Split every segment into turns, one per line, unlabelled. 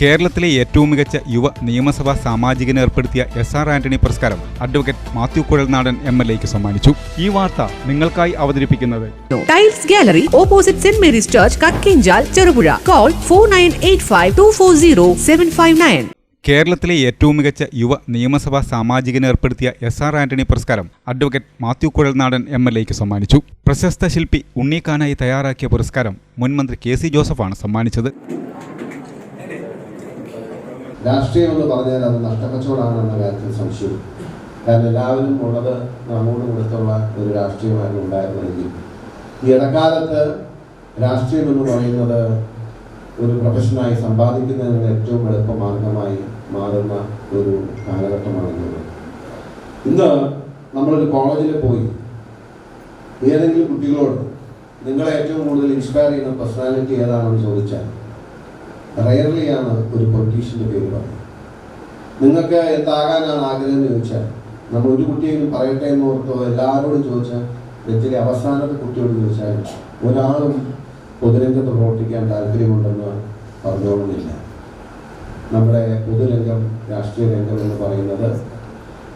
കേരളത്തിലെ ഏറ്റവും മികച്ച യുവ നിയമസഭാ സാമാജികന് ഏർപ്പെടുത്തിയ SR ആന്റണി പുരസ്കാരം അഡ്വക്കേറ്റ് മാത്യു കുഴൽനാടൻ MLAക്ക് സമ്മാനിച്ചു. ഈ വാർത്ത നിങ്ങൾക്കായി അവതരിപ്പിക്കുന്നത്
tiles gallery opposite saint Mary's church Kakkinchal Cherupuzha. Call 4985240759.
കേരളത്തിലെ ഏറ്റവും മികച്ച യുവ നിയമസഭാ സാമാജികന് ഏർപ്പെടുത്തിയ SR ആന്റണി പുരസ്കാരം അഡ്വക്കേറ്റ് മാത്യു കുഴൽനാടൻ MLAക്ക് സമ്മാനിച്ചു. പ്രശസ്ത ശില്പി ഉണ്ണിക്കാനായി തയ്യാറാക്കിയ പുരസ്കാരം മുൻമന്ത്രി KC ജോസഫാണ് സമ്മാനിച്ചത്.
രാഷ്ട്രീയം എന്ന് പറഞ്ഞാൽ അത് നഷ്ടക്കച്ചവടമാണെന്ന കാര്യത്തിൽ സംശയം. കാരണം എല്ലാവരും ഉള്ളത് നമ്മോട് കൊടുത്തുള്ള ഒരു രാഷ്ട്രീയമായിരുന്നു ഉണ്ടായിരുന്നെങ്കിൽ ഈ ഇടക്കാലത്ത് രാഷ്ട്രീയം എന്ന് പറയുന്നത് ഒരു പ്രൊഫഷനായി സമ്പാദിക്കുന്നതിനുള്ള ഏറ്റവും എളുപ്പമാർഗമായി മാറുന്ന ഒരു കാലഘട്ടമാണെന്നുള്ളത്. ഇന്ന് നമ്മളൊരു കോളേജിൽ പോയി ഏതെങ്കിലും കുട്ടികളോട് നിങ്ങളെ ഏറ്റവും കൂടുതൽ ഇൻസ്പയർ ചെയ്യുന്ന പേഴ്സണാലിറ്റി ഏതാണെന്ന് ചോദിച്ചാൽ റയർലിയാണ് ഒരു പൊളിറ്റീഷ്യൻ്റെ പേര് പറയുന്നത്. നിങ്ങൾക്ക് എന്താകാനാണ് ആഗ്രഹം എന്ന് ചോദിച്ചാൽ നമ്മൾ ഒരു കുട്ടിയെങ്കിലും പറയട്ടെ എന്ന് ഓർത്തോ എല്ലാവരോടും ചോദിച്ചാൽ നെറ്റിലെ അവസാനത്തെ കുട്ടിയോട് ചോദിച്ചാൽ ഒരാളും പൊതുരംഗത്ത് പ്രവർത്തിക്കാൻ താല്പര്യമുണ്ടെന്ന് പറഞ്ഞോളുന്നില്ല. നമ്മുടെ പൊതുരംഗം, രാഷ്ട്രീയ രംഗം എന്ന് പറയുന്നത്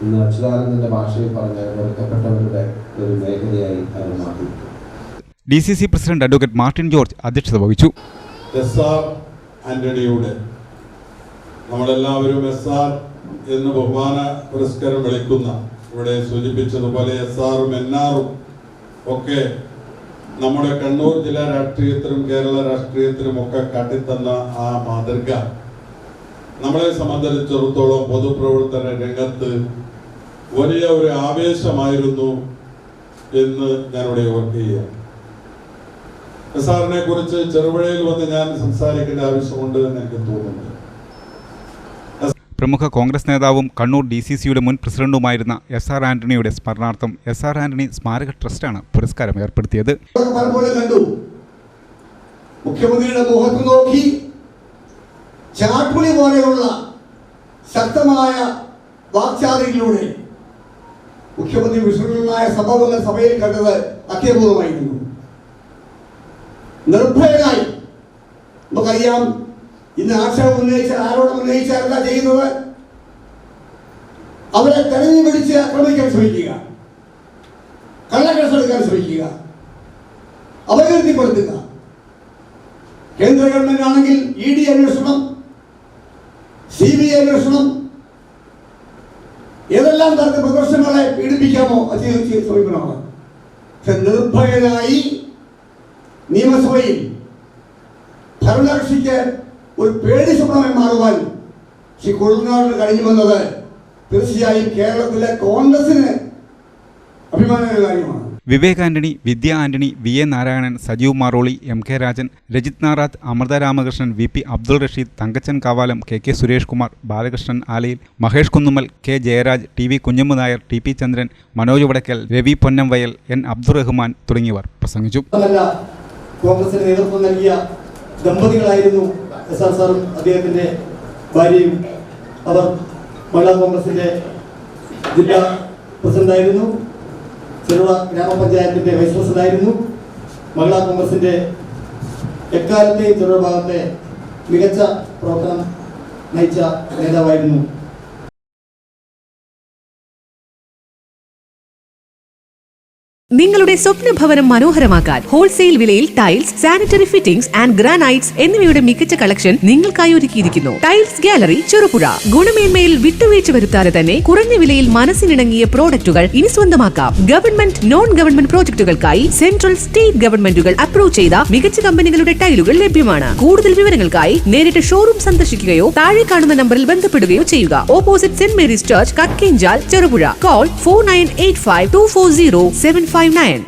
ഇന്ന് അച്യുതാനന്ദൻ്റെ ഭാഷയിൽ പറഞ്ഞ വെറുക്കപ്പെട്ടവരുടെ ഒരു മേഖലയായി അത് മാറി.
DCC president advocate Martin George അധ്യക്ഷത വഹിച്ചു.
SR ആന്റണിയുടെ നമ്മളെല്ലാവരും SR എന്ന് ബഹുമാന പുരസ്കാരം വിളിക്കുന്ന, ഇവിടെ സൂചിപ്പിച്ചതുപോലെ SRഉം NRഉം ഒക്കെ നമ്മുടെ കണ്ണൂർ ജില്ലാ രാഷ്ട്രീയത്തിലും കേരള രാഷ്ട്രീയത്തിലും ഒക്കെ കാട്ടിത്തന്ന ആ മാതൃക നമ്മളെ സംബന്ധിച്ചിടത്തോളം പൊതുപ്രവർത്തന രംഗത്ത് വലിയ ഒരു ആവേശമായിരുന്നു എന്ന് ഞാനിവിടെ ഓർക്കുകയാണ്. SRനെ കുറിച്ച് ചെറുപുഴയിൽ വന്ന് ഞാൻ സംസാരിക്കേണ്ട ആവശ്യമുണ്ട് എന്ന് എനിക്ക് തോന്നുന്നു.
പ്രമുഖ കോൺഗ്രസ് നേതാവും കണ്ണൂർ DCCയുടെ മുൻ പ്രസിഡന്റുമായിരുന്ന SR ആന്റണിയുടെ സ്മരണാർത്ഥം SR ആന്റണി സ്മാരക ട്രസ്റ്റാണ് പുരസ്കാരം ഏർപ്പെടുത്തിയത്.
മുഖ്യമന്ത്രിയുടെ മുഖത്ത് നോക്കി ചാട്ടുളി പോലെയുള്ള ശക്തമായ വാക്ചാതുരിയിലൂടെ മുഖ്യമന്ത്രി വിഷമമായ സംഭവങ്ങൾ സഭയിൽ കണ്ടത് അത്യപൂർവമായിരുന്നു. നിർഭയനായി നമുക്കറിയാം, ഇന്ന് ആക്ഷേപം ഉന്നയിച്ചാൽ ആരോടും ഉന്നയിച്ചാൽ എന്താ ചെയ്യുന്നത്? അവരെ തെരഞ്ഞു പിടിച്ച് ആക്രമിക്കാൻ ശ്രമിക്കുക, കള്ളക്കേസെടുക്കാൻ ശ്രമിക്കുക, അപകീർത്തിപ്പെടുത്തുക. കേന്ദ്ര ഗവൺമെന്റ് ആണെങ്കിൽ ED അന്വേഷണം, CBI അന്വേഷണം, ഏതെല്ലാം തരത്തിൽ പ്രദർശനങ്ങളെ പീഡിപ്പിക്കാമോ അത് ശ്രമിക്കണമാണ്. പക്ഷെ നിർഭയനായി നിയമസഭയിൽ ഭരണകക്ഷിക്ക് ഒരു പേടി സ്വപ്നമായി മാറുവാൻ ശ്രീ കുഴൽനാടന് കഴിയുമെന്നത് തീർച്ചയായും കേരളത്തിലെ കോൺഗ്രസിന് അഭിമാനമായ കാര്യമാണ്.
വിവേക് ആന്റണി, വിദ്യ Antony, VA Narayanan, Sajeev Maroli, MK Rajan, Rajith Narath, Amrita Ramakrishnan, VP Abdul Rasheed, Thankachan Kavalam, KK Suresh Kumar, Balakrishnan ആലയിൽ, Mahesh Kunnummal, K Jayaraj, TV Kunjammu Nair, TP ചന്ദ്രൻ, മനോജ് വടക്കൽ, രവി പൊന്നംവയൽ, N അബ്ദുറഹ്മാൻ തുടങ്ങിയവർ പ്രസംഗിച്ചു.
കോൺഗ്രസിന് നേതൃത്വം നൽകിയ ദമ്പതികളായിരുന്നു SR സാറും അദ്ദേഹത്തിന്റെ ഭാര്യയും. അവർ മഹിളാ കോൺഗ്രസിന്റെ ജില്ലാ പ്രസിഡന്റായിരുന്നു, ചെറുപുഴ ഗ്രാമപഞ്ചായത്തിന്റെ വൈസ് പ്രസിഡന്റായിരുന്നു. മഹിളാ കോൺഗ്രസിന്റെ എക്കാലത്തെയും ചെറുപുഴ ഭാഗത്തെ മികച്ച പ്രവർത്തനം നയിച്ച നേതാവായിരുന്നു.
നിങ്ങളുടെ സ്വപ്ന ഭവനം മനോഹരമാക്കാൻ ഹോൾസെയിൽ വിലയിൽ tiles, sanitary fittings and granites എന്നിവയുടെ മികച്ച കളക്ഷൻ നിങ്ങൾക്കായി ഒരുക്കിയിരിക്കുന്നു. Tiles gallery Cherupuzha. ഗുണമേന്മയിൽ വിട്ടുവീഴ്ച വരുത്താതെ തന്നെ കുറഞ്ഞ വിലയിൽ മനസ്സിനിണങ്ങിയ പ്രോഡക്റ്റുകൾ ഇനി സ്വന്തമാക്കാം. ഗവൺമെന്റ്, നോൺ ഗവൺമെന്റ് പ്രോജക്ടുകൾക്കായി സെൻട്രൽ, സ്റ്റേറ്റ് ഗവൺമെന്റുകൾ അപ്രൂവ് ചെയ്ത മികച്ച കമ്പനികളുടെ ടൈലുകൾ ലഭ്യമാണ്. കൂടുതൽ വിവരങ്ങൾക്കായി നേരിട്ട് ഷോറൂം സന്ദർശിക്കുകയോ താഴെ കാണുന്ന നമ്പറിൽ ബന്ധപ്പെടുകയോ ചെയ്യുക. Opposite saint Mary's church Kakkinchal Cherupuzha. Call 4985240759.